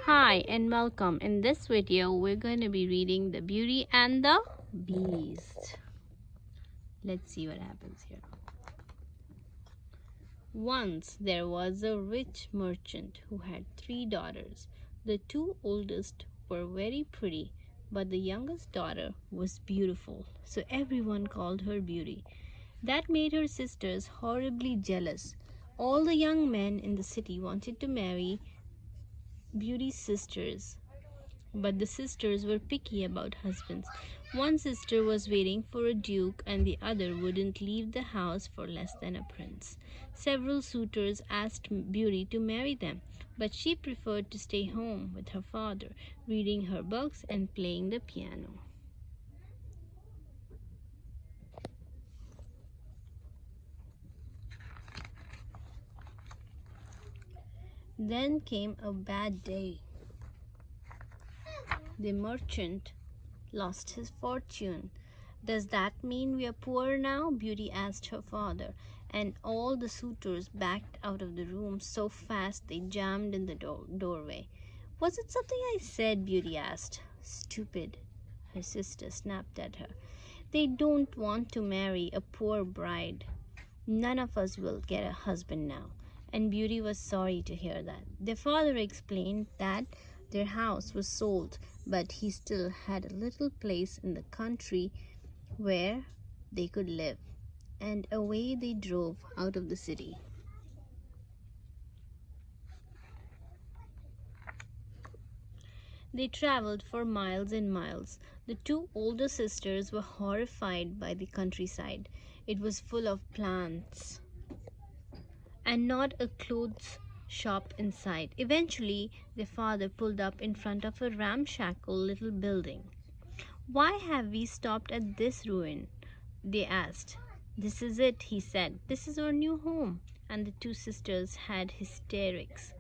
Hi and welcome. In this video, we're going to be reading The Beauty and the Beast. Let's see what happens here. Once there was a rich merchant who had 3 daughters. The 2 oldest were very pretty, but the youngest daughter was beautiful, so everyone called her Beauty. That made her sisters horribly jealous. All the young men in the city wanted to marry Beauty's sisters, but the sisters were picky about husbands. One sister was waiting for a duke, and the other wouldn't leave the house for less than a prince. Several suitors asked Beauty to marry them, but she preferred to stay home with her father, reading her books and playing the piano. Then came a bad day. The merchant lost his fortune. "Does that mean we are poor now?" Beauty asked her father, and all the suitors backed out of the room so fast they jammed in the doorway. "Was it something I said?" Beauty asked. "Stupid," her sister snapped at her. "They don't want to marry a poor bride. None of us will get a husband now." And Beauty was sorry to hear that. Their father explained that their house was sold, but he still had a little place in the country where they could live. And away they drove out of the city. They traveled for miles and miles. The 2 older sisters were horrified by the countryside. It was full of plants and not a clothes shop in sight. Eventually, their father pulled up in front of a ramshackle little building. "Why have we stopped at this ruin?" they asked. "This is it," he said. "This is our new home." And the 2 sisters had hysterics.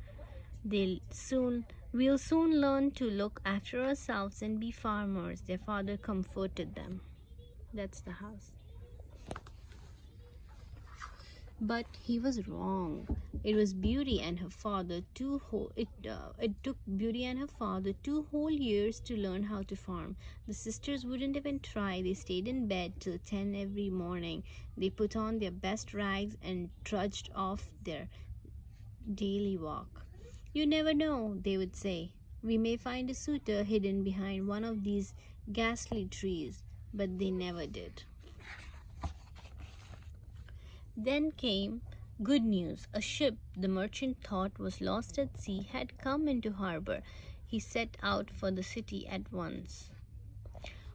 We'll soon learn to look after ourselves and be farmers," their father comforted them. That's the house. But he was wrong. It was Beauty and her father it took Beauty and her father 2 whole years to learn how to farm. The sisters wouldn't even try. They stayed in bed till 10 every morning. They put on their best rags and trudged off their daily walk. "You never know," they would say. "We may find a suitor hidden behind one of these ghastly trees." But they never did. Then came good news. A ship the merchant thought was lost at sea had come into harbor. He set out for the city at once.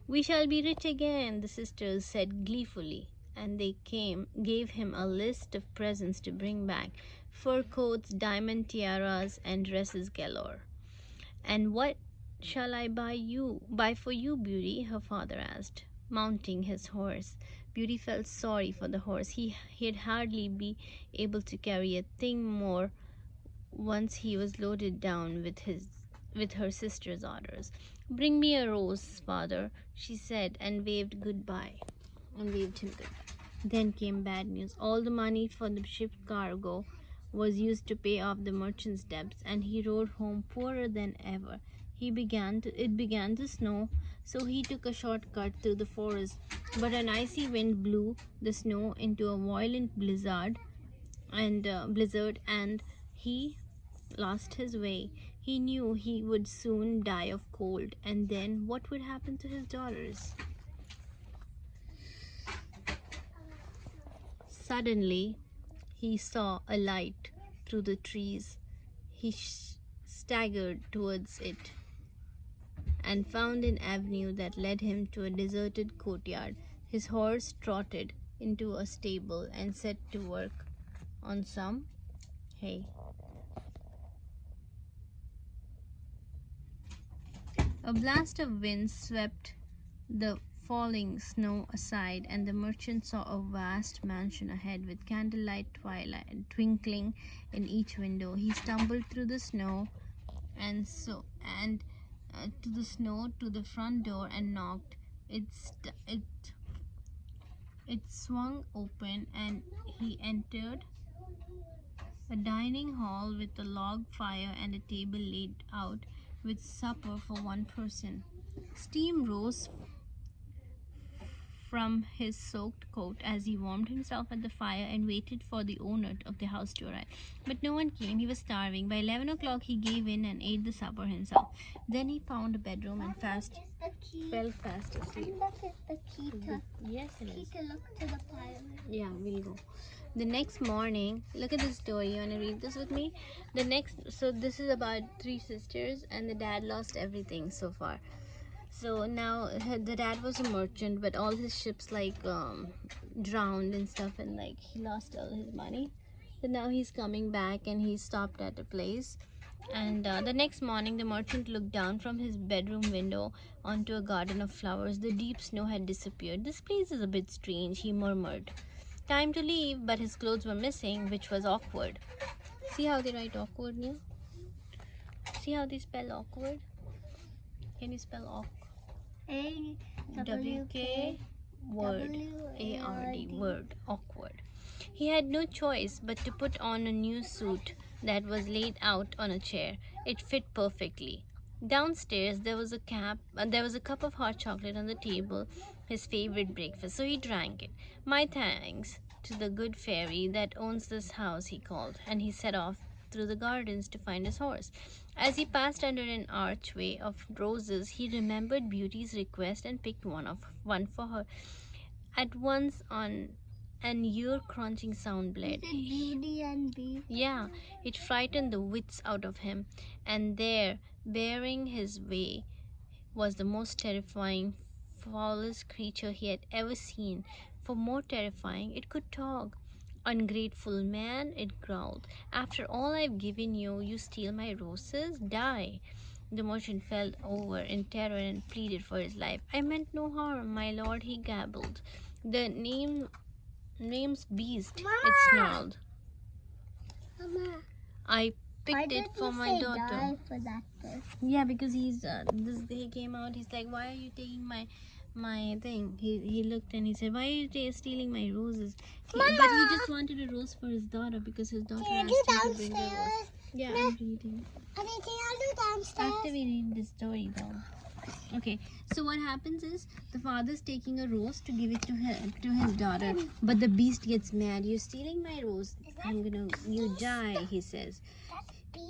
"We shall be rich again," the sisters said gleefully, and they gave him a list of presents to bring back: fur coats, diamond tiaras, and dresses galore. "And what shall I buy for you, Beauty?" her father asked, mounting his horse. Beauty felt sorry for the horse. He'd hardly be able to carry a thing more once he was loaded down with her sister's orders. "Bring me a rose, father," she said, and waved him goodbye. Then came bad news. All the money for the ship's cargo was used to pay off the merchant's debts, and he rode home poorer than ever. It began to snow, so he took a shortcut through the forest. But an icy wind blew the snow into a violent blizzard, and he lost his way. He knew he would soon die of cold, and then what would happen to his daughters? Suddenly, he saw a light through the trees. He staggered towards it and found an avenue that led him to a deserted courtyard. His horse trotted into a stable and set to work on some hay. A blast of wind swept the falling snow aside, and the merchant saw a vast mansion ahead with candlelight twilight twinkling in each window. He stumbled through the snow to the front door and knocked. It swung open, and he entered A dining hall with a log fire and a table laid out with supper for one person. Steam rose from his soaked coat as he warmed himself at the fire and waited for the owner of the house to arrive. But no one came. He was starving. By 11 o'clock, he gave in and ate the supper himself. Then he found a bedroom and fell fast asleep. Look at the cheetah. Yes, it is. Cheetah, look to the fire. Yeah, we'll go. The next morning, look at this story. You want to read this with me? So this is about three sisters, and the dad lost everything so far. So now the dad was a merchant, but all his ships drowned and stuff, and like he lost all his money. So now he's coming back, and he stopped at a place. And the next morning, the merchant looked down from his bedroom window onto a garden of flowers. The deep snow had disappeared. This place is a bit strange, he murmured. Time to leave, but his clothes were missing, which was awkward. See how they write awkward here? See how they spell awkward? Can you spell awkward? W-K word A-R-D word awkward. He had no choice but to put on a new suit that was laid out on a chair. It fit perfectly. Downstairs there was a cup of hot chocolate on the table, his favorite breakfast, so he drank it. My thanks to the good fairy that owns this house, he called, and he set off through the gardens to find his horse. As he passed under an archway of roses, he remembered Beauty's request and picked one for her. At once on an ear-crunching sound bled. Beauty and Beast. Yeah, it frightened the wits out of him, and there, bearing his way, was the most terrifying, foulest creature he had ever seen. For more terrifying, it could talk. Ungrateful man, it growled. After all I've given you, you steal my roses? Die! The merchant fell over in terror and pleaded for his life. I meant no harm, my lord, he gabbled. The name's Beast, it snarled. Mama, I picked it for my daughter. Die for that person? Yeah, because he came out, he's like, why are you taking my thing? He looked and he said, why are you stealing my roses? But he just wanted a rose for his daughter because his daughter asked him to bring the rose. Yeah, I'm reading. Anything I'll do downstairs? After we read the story though. Okay, so what happens is the father's taking a rose to give it to his daughter, but the beast gets mad. You're stealing my rose. You die, he says.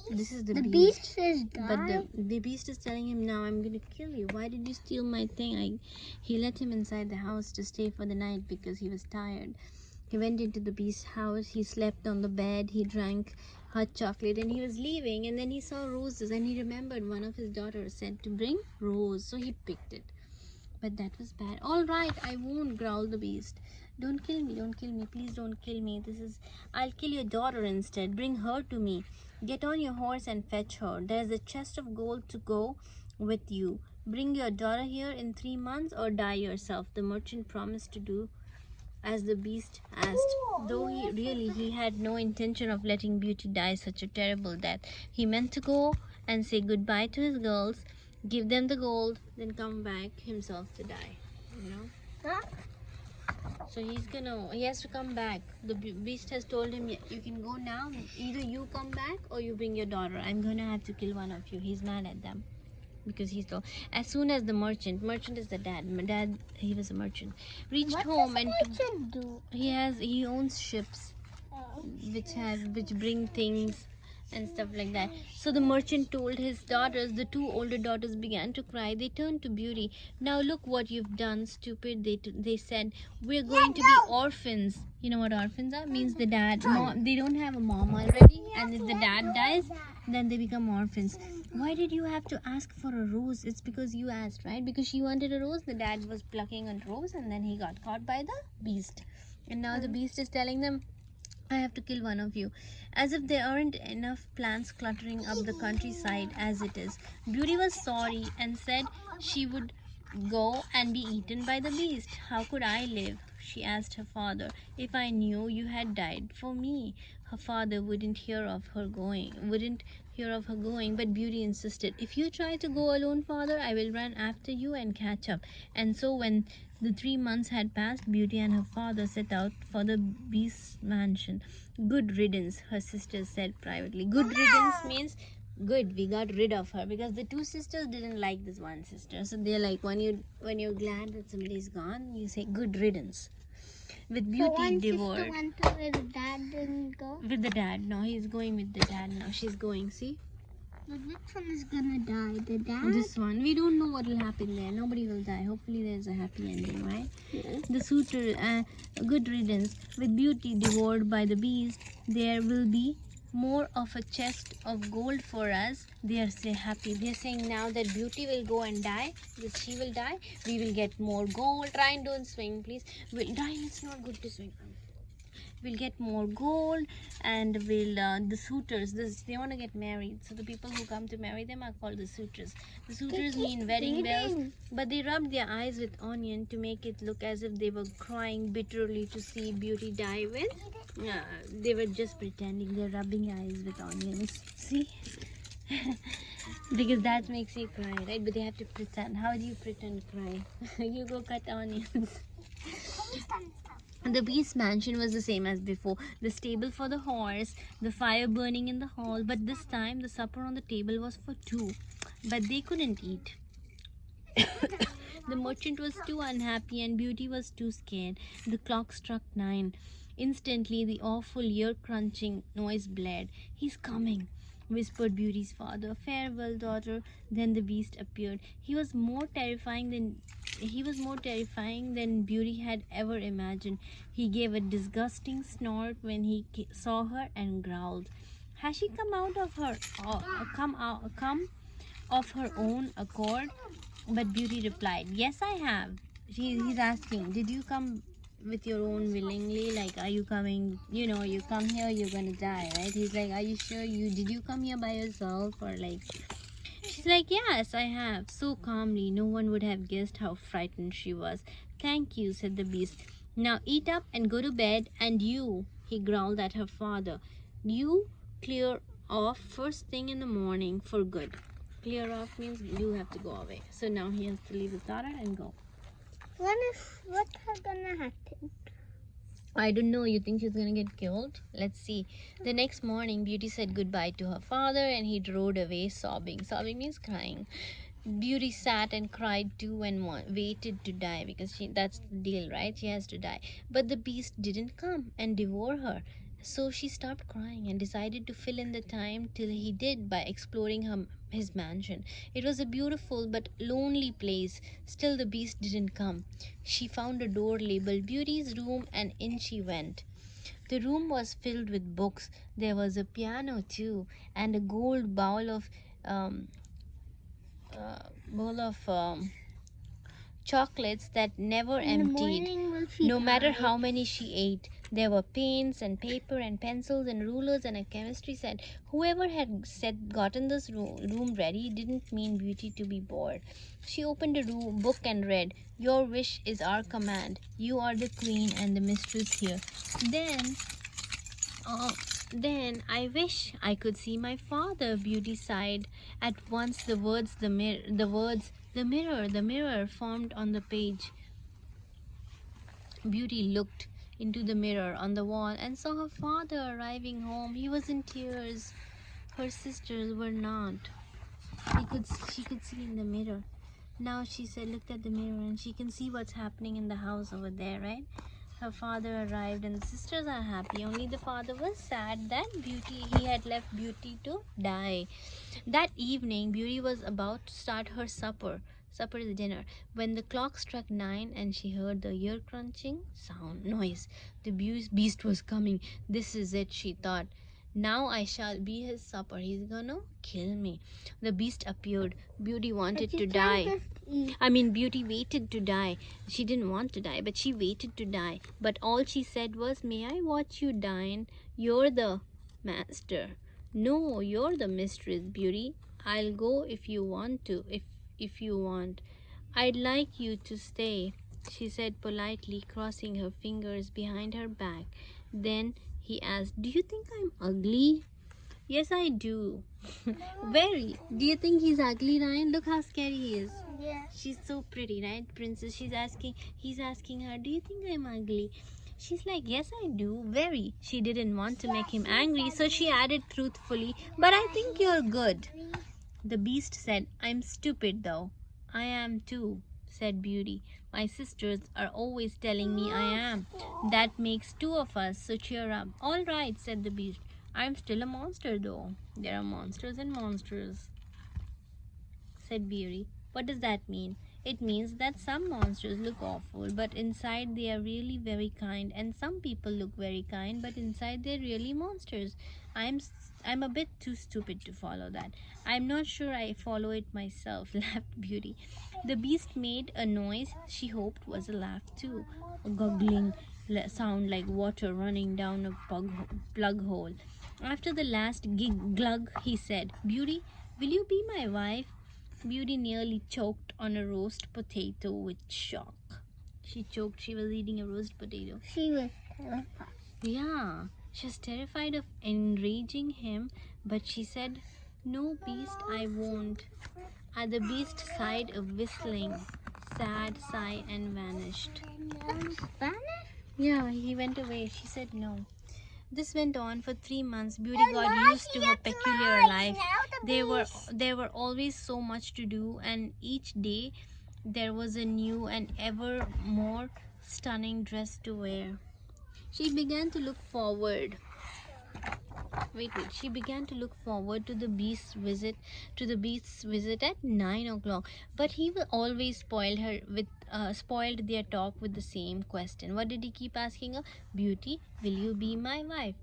This is the beast says die. But the beast is telling him, now I'm gonna kill you. Why did you steal my thing? He let him inside the house to stay for the night because he was tired. He went into the beast's house. He slept on the bed. He drank hot chocolate and he was leaving, and then he saw roses and he remembered one of his daughters said to bring rose, so he picked it. But that was bad. All right, I won't, growled the beast. Don't kill me, please don't kill me. I'll kill your daughter instead. Bring her to me. Get on your horse and fetch her. There's a chest of gold to go with you. Bring your daughter here in 3 months or die yourself. The merchant promised to do as the beast asked, though he had no intention of letting Beauty die such a terrible death. He meant to go and say goodbye to his girls, give them the gold, then come back himself to die, you know. So he has to come back. The beast has told him, you can go now, either you come back or you bring your daughter. I'm gonna have to kill one of you. He's mad at them because he's told. As soon as the merchant is the dad, he was a merchant, reached home, and he owns ships which bring things and stuff like that. So the merchant told his daughters. The 2 older daughters began to cry. They turned to Beauty. Now look what you've done, stupid. They said, we're going to be orphans. You know what orphans are? Means the they don't have a mom already, and if the dad dies, then they become orphans. Why did you have to ask for a rose? It's because you asked, right? Because she wanted a rose. The dad was plucking a rose, and then he got caught by the beast. And now the beast is telling them, I have to kill one of you. As if there aren't enough plants cluttering up the countryside as it is. Beauty was sorry and said she would go and be eaten by the beast. How could I live? She asked her father. If I knew you had died for me. Her father wouldn't hear of her going, but Beauty insisted, "If you try to go alone, father, I will run after you and catch up." And so when the 3 months had passed, Beauty and her father set out for the Beast's mansion. "Good riddance," her sister said privately. Good riddance means good, we got rid of her, because the two sisters didn't like this one sister. So they're like, when you're glad that somebody's gone, you say good riddance. With Beauty So one devoured. sister went to where the dad didn't go. With the dad. No, he's going with the dad now. She's going, see? But which one is gonna die? The dad? This one. We don't know what will happen there. Nobody will die. Hopefully there's a happy ending, right? Yes. The suitor, good riddance. With Beauty devoured by the beast, there will be more of a chest of gold for us. They are so happy. They're saying now that Beauty will go and die, that she will die, we will get more gold. Ryan, don't swing, please. Ryan, it's not good to swing. We'll get more gold, and the suitors, they want to get married, so the people who come to marry them are called the suitors. The suitors mean wedding bells, but they rubbed their eyes with onion to make it look as if they were crying bitterly to see Beauty die. They were just pretending. They're rubbing eyes with onions, see? Because that makes you cry, right? But they have to pretend. How do you pretend cry? You go cut onions. The Beast's mansion was the same as before. The stable for the horse, the fire burning in the hall, but this time the supper on the table was for two. But they couldn't eat. The merchant was too unhappy and Beauty was too scared. The clock struck 9. Instantly the awful ear-crunching noise blared. "He's coming," whispered Beauty's father. "Farewell, daughter." Then the Beast appeared. He was more terrifying than Beauty had ever imagined. He gave a disgusting snort when he saw her and growled. "Has she come of her own accord?" But Beauty replied, "Yes, I have." He's asking, "Did you come with your own willingly? Like, are you coming, you come here, you're gonna die, right?" He's like, "Are you sure did you come here by yourself, or like?" She's like, "Yes, I have," so calmly no one would have guessed how frightened she was. "Thank you," said the Beast. "Now eat up and go to bed, and you," he growled at her father, "you clear off first thing in the morning for good." Clear off means you have to go away. So now he has to leave his daughter and go. What's gonna happen? I don't know. You think she's gonna get killed? Let's see. The next morning, Beauty said goodbye to her father and he rode away sobbing. Sobbing means crying. Beauty sat and cried too and waited to die, because that's the deal, right? She has to die. But the Beast didn't come and devour her. So she stopped crying and decided to fill in the time till he did by exploring his mansion. It was a beautiful but lonely place. Still the Beast didn't come. She found a door labeled Beauty's room and in she went. The room was filled with books. There was a piano too, and a gold um, bowl of chocolates that never emptied. No matter how many she ate, there were paints and paper and pencils and rulers and a chemistry set. Whoever had gotten this room ready didn't mean Beauty to be bored. She opened a book and read, "Your wish is our command. You are the queen and the mistress here." Uh, then I wish I could see my father, Beauty sighed. At once the words, the mirror formed on the page. Beauty looked into the mirror on the wall and saw her father arriving home. He was in tears. Her sisters were not. She could see in the mirror. Now she said, looked at the mirror and she can see what's happening in the house over there, right? Her father arrived and the sisters are happy. Only the father was sad that he had left Beauty to die. That evening, Beauty was about to start her supper is dinner, when the clock struck 9 and she heard the ear-crunching noise. The beast was coming. This is it, she thought. Now I shall be his supper. He's gonna kill me. The beast appeared. Beauty wanted to die. Beauty waited to die. She didn't want to die, but she waited to die. But all she said was, "May I watch you dine? You're the master." "No, you're the mistress, Beauty. I'll go if you want to, if you want." "I'd like you to stay," she said politely, crossing her fingers behind her back. Then he asked, "Do you think I'm ugly?" Yes, I do. Very. Do you think he's ugly, Ryan? Look how scary he is. Yeah. She's so pretty, right, Princess? He's asking her, do you think I'm ugly? She's like, yes, I do. Very. She didn't want to make him angry, so she added truthfully, but I think you're good. The beast said, I'm stupid though. I am too, said Beauty. My sisters are always telling me I am. That makes two of us, so cheer up. All right, said the beast. I'm still a monster though. There are monsters and monsters, said Beauty. What does that mean? It means that some monsters look awful, but inside they are really very kind, and some people look very kind, but inside they're really monsters. I'm a bit too stupid to follow that. I'm not sure I follow it myself, laughed Beauty. The beast made a noise she hoped was a laugh too, a gurgling sound like water running down a plug hole. After the last glug, he said, Beauty, will you be my wife? Beauty nearly choked on a roast potato with shock. She choked, she was eating a roast potato. She was terrified. Yeah, she was terrified of enraging him, but she said, no, beast, I won't. The beast sighed a whistling, sad sigh and vanished. Spanish? Yeah, he went away. She said no. This went on for 3 months. Beauty got used to her peculiar life. There were always so much to do, and each day there was a new and ever more stunning dress to wear. She began to look forward. She began to look forward to the beast's visit at 9 o'clock. But he will always spoiled their talk with the same question. What did he keep asking her? Beauty, will you be my wife?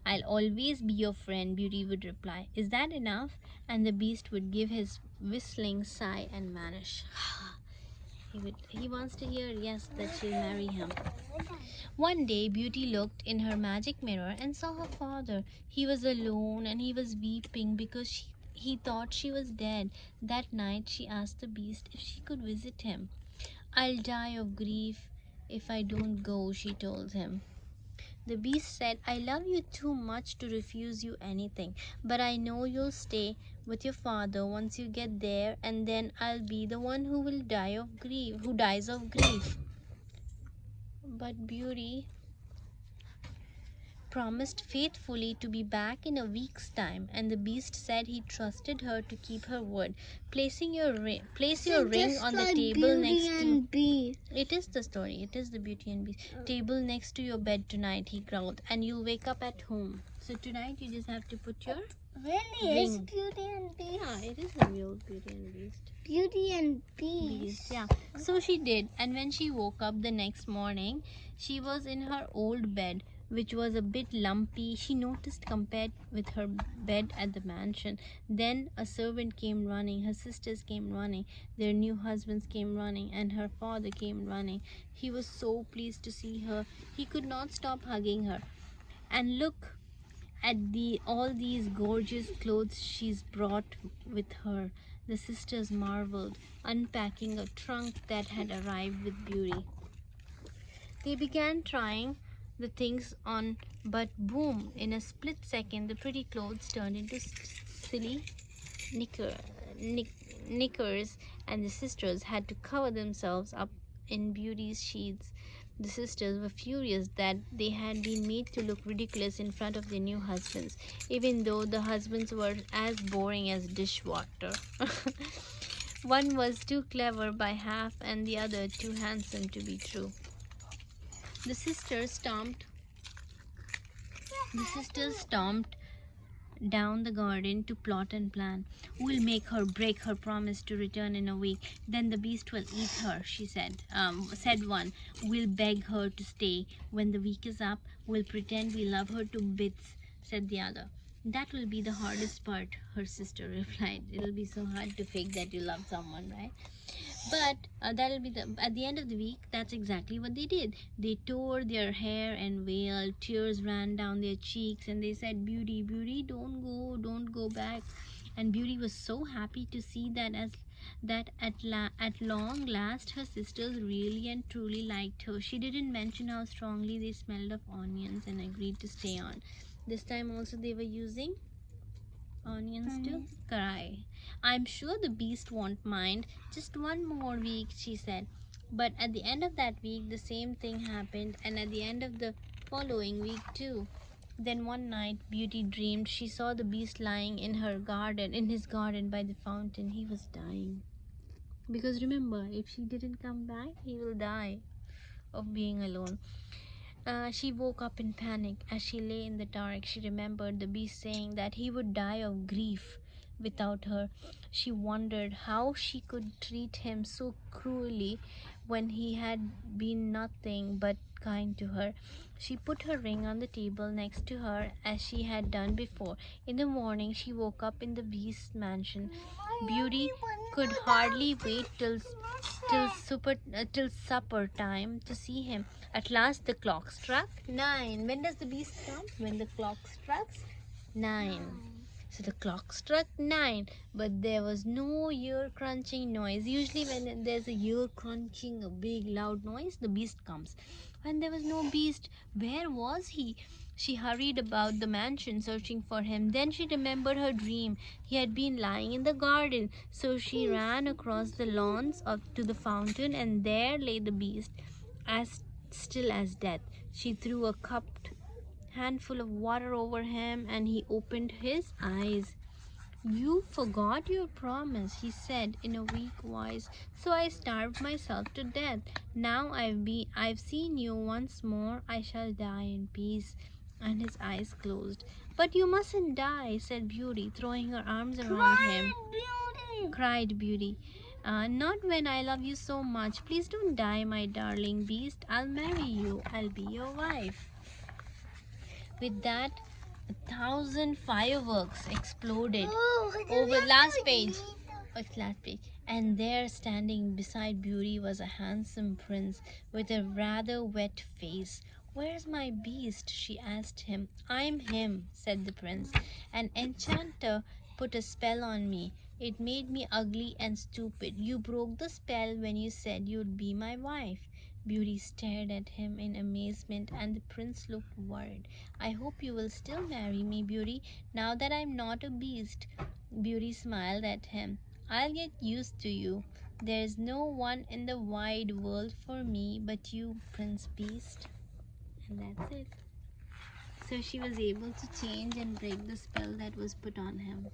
I'll always be your friend, Beauty would reply. Is that enough? And the beast would give his whistling sigh and vanish. He wants to hear yes, that she'll marry him. One day, Beauty looked in her magic mirror and saw her father. He was alone and he was weeping because he thought she was dead. That night, she asked the beast if she could visit him. I'll die of grief if I don't go, she told him. The beast said, I love you too much to refuse you anything, but I know you'll stay with your father once you get there, and then I'll be the one who dies of grief. But Beauty promised faithfully to be back in a week's time, and the beast said he trusted her to keep her word. Place your ring on the table next to It is the story. It is the Beauty and Beast. Table next to your bed tonight, he growled, and you'll wake up at home. So tonight you just have to put your Really is ring. Beauty and Beast. Yeah, it is the real Beauty and Beast. Beauty and Beast. Yeah. So she did, and when she woke up the next morning, she was in her old bed, which was a bit lumpy, she noticed, compared with her bed at the mansion. Then a servant came running, her sisters came running, their new husbands came running, and her father came running. He was so pleased to see her, he could not stop hugging her. And look at all these gorgeous clothes she's brought with her, the sisters marveled, unpacking a trunk that had arrived with Beauty. They began trying the things on, but boom, in a split second, the pretty clothes turned into silly knickers, and the sisters had to cover themselves up in Beauty's sheets. The sisters were furious that they had been made to look ridiculous in front of their new husbands, even though the husbands were as boring as dishwater. One was too clever by half, and the other too handsome to be true. The sisters stomped down the garden to plot and plan. We'll make her break her promise to return in a week. Then the beast will eat her, said one. We'll beg her to stay. When the week is up, we'll pretend we love her to bits, said the other. That will be the hardest part, her sister replied. It'll be so hard to fake that you love someone, right? But that'll be at the end of the week. That's exactly what they did. They tore their hair and wailed. Tears ran down their cheeks, and they said, Beauty, Beauty, don't go back. And Beauty was so happy to see that at long last her sisters really and truly liked her. She didn't mention how strongly they smelled of onions and agreed to stay on. This time also they were using onions to cry. I'm sure the beast won't mind. Just one more week, she said. But at the end of that week, the same thing happened, and at the end of the following week, too. Then one night, Beauty dreamed she saw the beast lying in his garden by the fountain. He was dying. Because remember, if she didn't come back, he will die of being alone. She woke up in panic. As she lay in the dark, she remembered the beast saying that he would die of grief without her. She wondered how she could treat him so cruelly when he had been nothing but kind to her. She put her ring on the table next to her as she had done before. In the morning, she woke up in the beast's mansion. Beauty could hardly wait till supper time to see him. At last the clock struck 9. When does the beast come? When the clock strikes 9. So the clock struck 9, but there was no ear crunching noise. Usually, when there's a ear crunching, a big loud noise, the beast comes. When there was no beast, where was he? She hurried about the mansion searching for him. Then she remembered her dream. He had been lying in the garden. So she ran across the lawns up to the fountain, and there lay the beast, as still as death. She threw a cupped handful of water over him, and he opened his eyes. You forgot your promise, he said in a weak voice, so I starved myself to death. Now I've seen you once more, I shall die in peace. And his eyes closed. But you mustn't die, said Beauty, throwing her arms around him. Cried Beauty. Not when I love you so much. Please don't die, my darling beast. I'll marry you. I'll be your wife. With that, 1,000 fireworks exploded over last page. Oh, it's last page. And there, standing beside Beauty, was a handsome prince with a rather wet face. Where's my beast? She asked him. I'm him, said the prince. An enchanter put a spell on me. It made me ugly and stupid. You broke the spell when you said you'd be my wife. Beauty stared at him in amazement, and the prince looked worried. I hope you will still marry me, Beauty, now that I'm not a beast. Beauty smiled at him. I'll get used to you. There's no one in the wide world for me but you, Prince Beast. And that's it. So she was able to change and break the spell that was put on him.